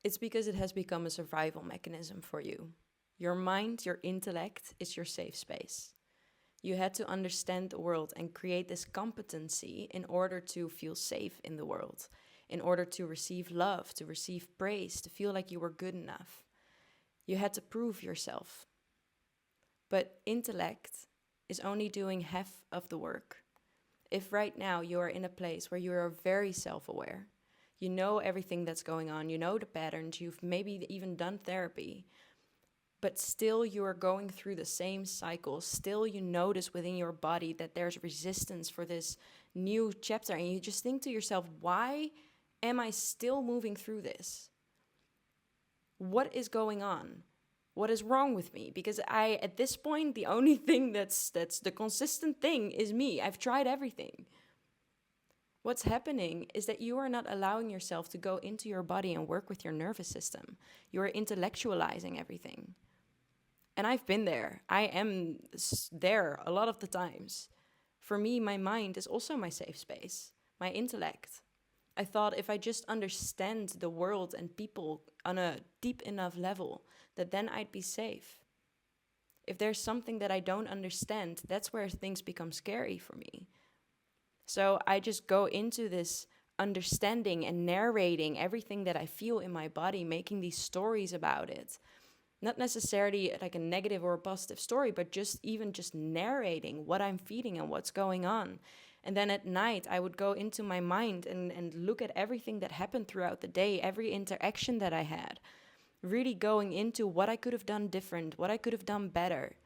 It's because it has become a survival mechanism for you. Your mind, your intellect is your safe space. You had to understand the world and create this competency in order to feel safe in the world, in order to receive love, to receive praise, to feel like you were good enough. You had to prove yourself. But intellect is only doing half of the work. If right now you are in a place where you are very self-aware, you know everything that's going on, you know the patterns, you've maybe even done therapy, but still you are going through the same cycle, still you notice within your body that there's resistance for this new chapter, and you just think to yourself, why am I still moving through this? What is going on? What is wrong with me? Because at this point, the only thing that's the consistent thing is me. I've tried everything. What's happening is that you are not allowing yourself to go into your body and work with your nervous system. You are intellectualizing everything. And I've been there. I am there a lot of the times. For me, my mind is also my safe space, my intellect. I thought if I just understand the world and people on a deep enough level, that then I'd be safe. If there's something that I don't understand, that's where things become scary for me. So I just go into this understanding and narrating everything that I feel in my body, making these stories about it. Not necessarily like a negative or a positive story, but just narrating what I'm feeling and what's going on. And then at night, I would go into my mind and look at everything that happened throughout the day, every interaction that I had, really going into what I could have done different, what I could have done better.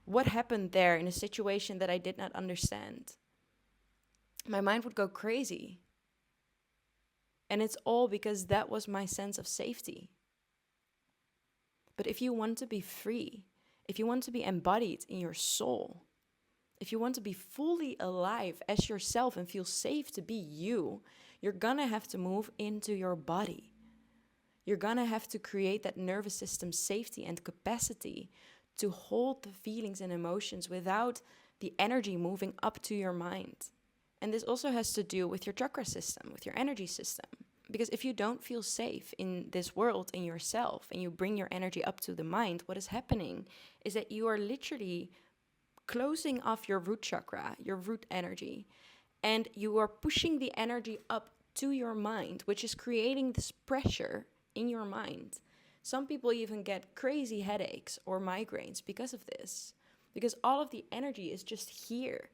What happened there in a situation that I did not understand? My mind would go crazy. And it's all because that was my sense of safety. But if you want to be free, if you want to be embodied in your soul, if you want to be fully alive as yourself and feel safe to be you, you're gonna have to move into your body. You're gonna have to create that nervous system safety and capacity to hold the feelings and emotions without the energy moving up to your mind. And this also has to do with your chakra system, with your energy system. Because if you don't feel safe in this world, in yourself, and you bring your energy up to the mind, what is happening is that you are literally closing off your root chakra, your root energy, and you are pushing the energy up to your mind, which is creating this pressure in your mind. Some people even get crazy headaches or migraines because of this, because all of the energy is just here.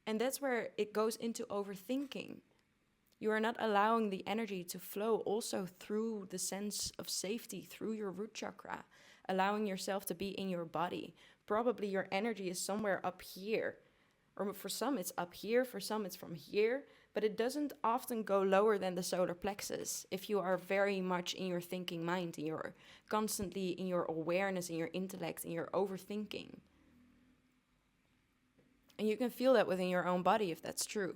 And that's where it goes into overthinking. You are not allowing the energy to flow also through the sense of safety, through your root chakra, allowing yourself to be in your body. Probably your energy is somewhere up here. Or for some it's up here, for some it's from here, but it doesn't often go lower than the solar plexus if you are very much in your thinking mind, and you're constantly in your awareness, in your intellect, in your overthinking. And you can feel that within your own body if that's true.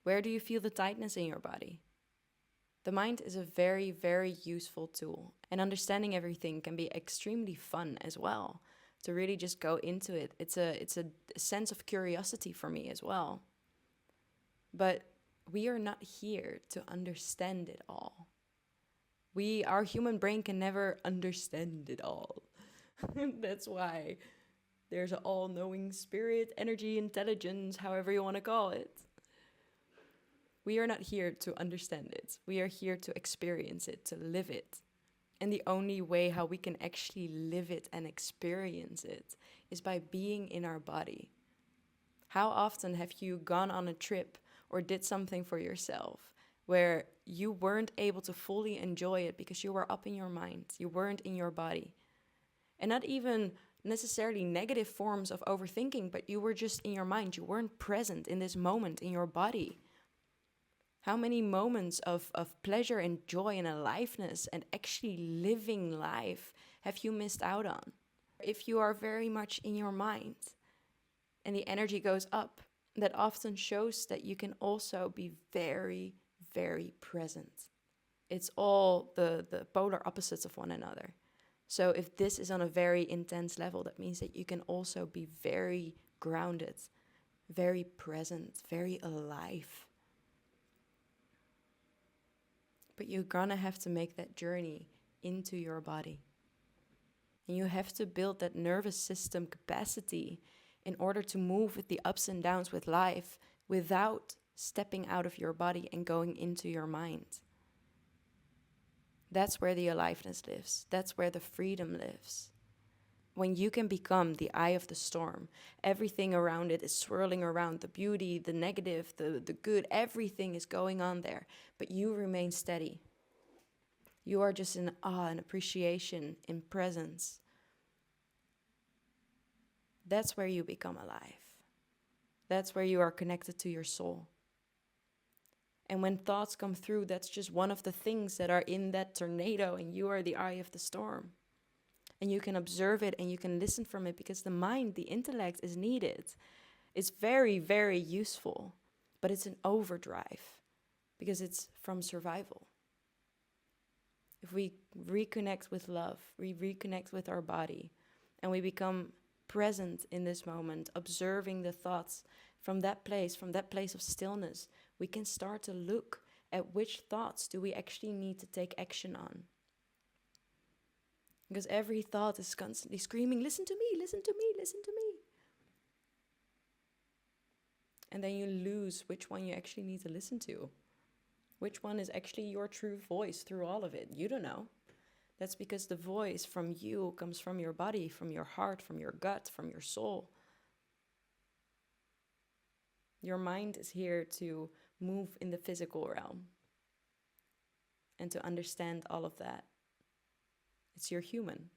Where do you feel the tightness in your body? The mind is a very, very useful tool, and understanding everything can be extremely fun as well. To really just go into it. It's a sense of curiosity for me as well. But we are not here to understand it all. Our human brain can never understand it all. That's why there's an all-knowing spirit, energy, intelligence, however you want to call it. We are not here to understand it. We are here to experience it, to live it. And the only way how we can actually live it and experience it is by being in our body. How often have you gone on a trip or did something for yourself where you weren't able to fully enjoy it because you were up in your mind, you weren't in your body? And not even necessarily negative forms of overthinking, but you were just in your mind. You weren't present in this moment in your body. How many moments of pleasure and joy and aliveness and actually living life have you missed out on? If you are very much in your mind and the energy goes up, that often shows that you can also be very, very present. It's all the polar opposites of one another. So if this is on a very intense level, that means that you can also be very grounded, very present, very alive. But you're gonna have to make that journey into your body. And you have to build that nervous system capacity in order to move with the ups and downs with life without stepping out of your body and going into your mind. That's where the aliveness lives. That's where the freedom lives. When you can become the eye of the storm, everything around it is swirling around. The beauty, the negative, the good, everything is going on there. But you remain steady. You are just in awe and appreciation, in presence. That's where you become alive. That's where you are connected to your soul. And when thoughts come through, that's just one of the things that are in that tornado, and you are the eye of the storm. And you can observe it and you can listen from it, because the mind, the intellect is needed. It's very, very useful, but it's an overdrive because it's from survival. If we reconnect with love, we reconnect with our body, and we become present in this moment, observing the thoughts from that place of stillness, we can start to look at which thoughts do we actually need to take action on. Because every thought is constantly screaming, listen to me, listen to me, listen to me. And then you lose which one you actually need to listen to. Which one is actually your true voice through all of it? You don't know. That's because the voice from you comes from your body, from your heart, from your gut, from your soul. Your mind is here to move in the physical realm and to understand all of that. It's your human.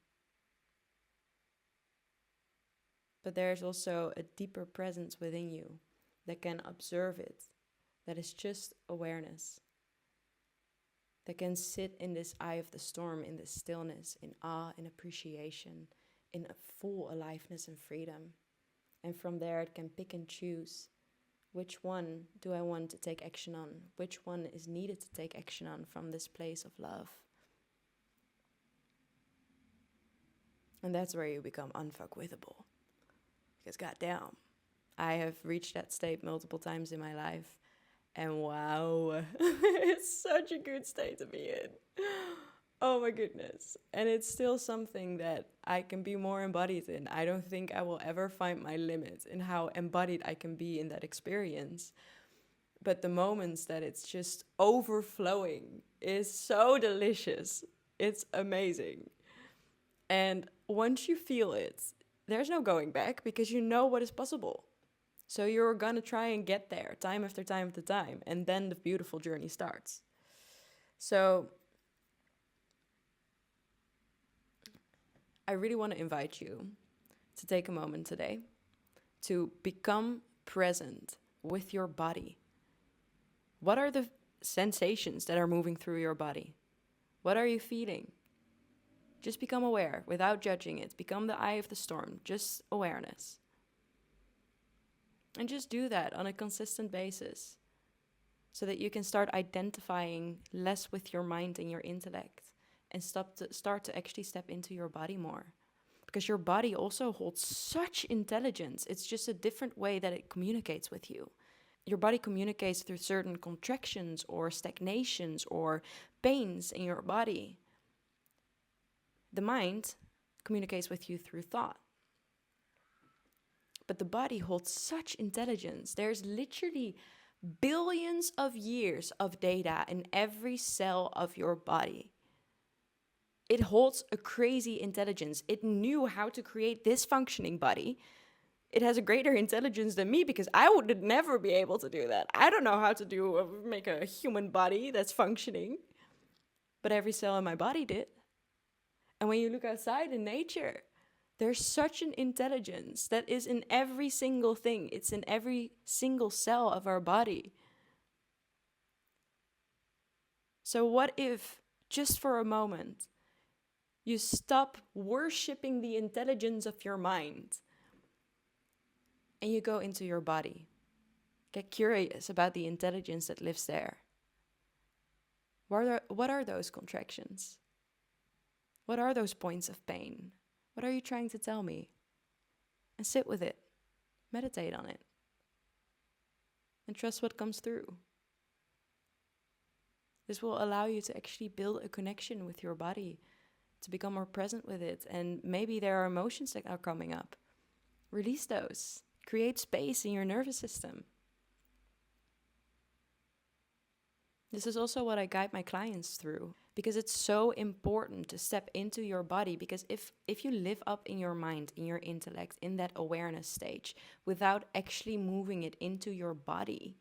But there's also a deeper presence within you that can observe it, that is just awareness, that can sit in this eye of the storm, in this stillness, in awe, in appreciation, in a full aliveness and freedom. And from there it can pick and choose, which one do I want to take action on? Which one is needed to take action on from this place of love? And that's where you become unfuckwithable. Because goddamn, I have reached that state multiple times in my life. And wow, it's such a good state to be in. Oh my goodness. And it's still something that I can be more embodied in. I don't think I will ever find my limit in how embodied I can be in that experience. But the moments that it's just overflowing is so delicious. It's amazing. And once you feel it, there's no going back, because you know what is possible. So you're gonna try and get there time after time after time. And then the beautiful journey starts. So I really want to invite you to take a moment today to become present with your body. What are the sensations that are moving through your body? What are you feeling? Just become aware without judging it. Become the eye of the storm, just awareness. And just do that on a consistent basis so that you can start identifying less with your mind and your intellect and start to actually step into your body more. Because your body also holds such intelligence. It's just a different way that it communicates with you. Your body communicates through certain contractions or stagnations or pains in your body. The mind communicates with you through thought. But the body holds such intelligence. There's literally billions of years of data in every cell of your body. It holds a crazy intelligence. It knew how to create this functioning body. It has a greater intelligence than me, because I would never be able to do that. I don't know how to make a human body that's functioning. But every cell in my body did. And when you look outside in nature, there's such an intelligence that is in every single thing. It's in every single cell of our body. So what if, just for a moment, you stop worshipping the intelligence of your mind and you go into your body? Get curious about the intelligence that lives there. What are those contractions? What are those points of pain? What are you trying to tell me? And sit with it. Meditate on it. And trust what comes through. This will allow you to actually build a connection with your body, to become more present with it. And maybe there are emotions that are coming up. Release those. Create space in your nervous system. This is also what I guide my clients through, because it's so important to step into your body. Because if you live up in your mind, in your intellect, in that awareness stage, without actually moving it into your body,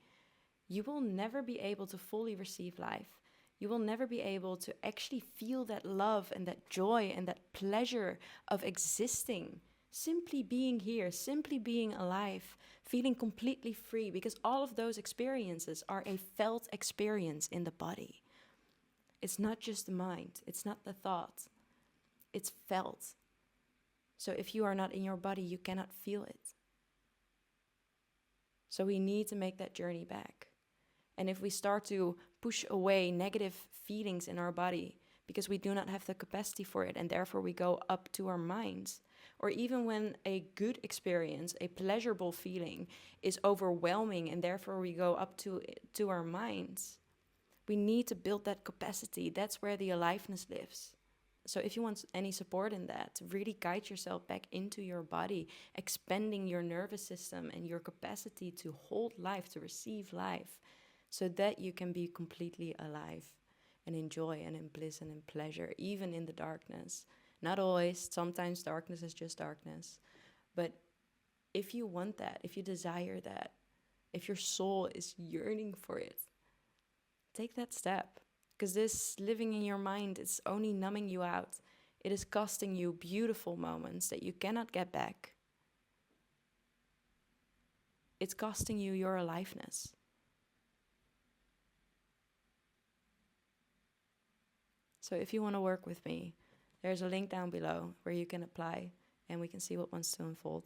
you will never be able to fully receive life. You will never be able to actually feel that love and that joy and that pleasure of existing. Simply being here, simply being alive, feeling completely free, because all of those experiences are a felt experience in the body. It's not just the mind, it's not the thought, it's felt. So if you are not in your body, you cannot feel it. So we need to make that journey back. And if we start to push away negative feelings in our body because we do not have the capacity for it, and therefore we go up to our minds, or even when a good experience, a pleasurable feeling is overwhelming and therefore we go up to our minds, we need to build that capacity. That's where the aliveness lives. So if you want any support in that, really guide yourself back into your body, expanding your nervous system and your capacity to hold life, to receive life, so that you can be completely alive and in joy and in bliss and in pleasure, even in the darkness. Not always, sometimes darkness is just darkness. But if you want that, if you desire that, if your soul is yearning for it, take that step. Because this living in your mind is only numbing you out. It is costing you beautiful moments that you cannot get back. It's costing you your aliveness. So if you want to work with me, there's a link down below where you can apply and we can see what wants to unfold.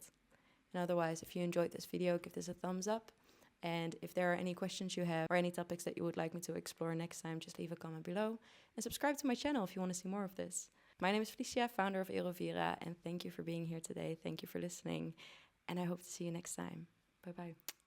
And otherwise, if you enjoyed this video, give this a thumbs up. And if there are any questions you have or any topics that you would like me to explore next time, just leave a comment below. And subscribe to my channel if you want to see more of this. My name is Felicia, founder of Erovira, and thank you for being here today. Thank you for listening. And I hope to see you next time. Bye-bye.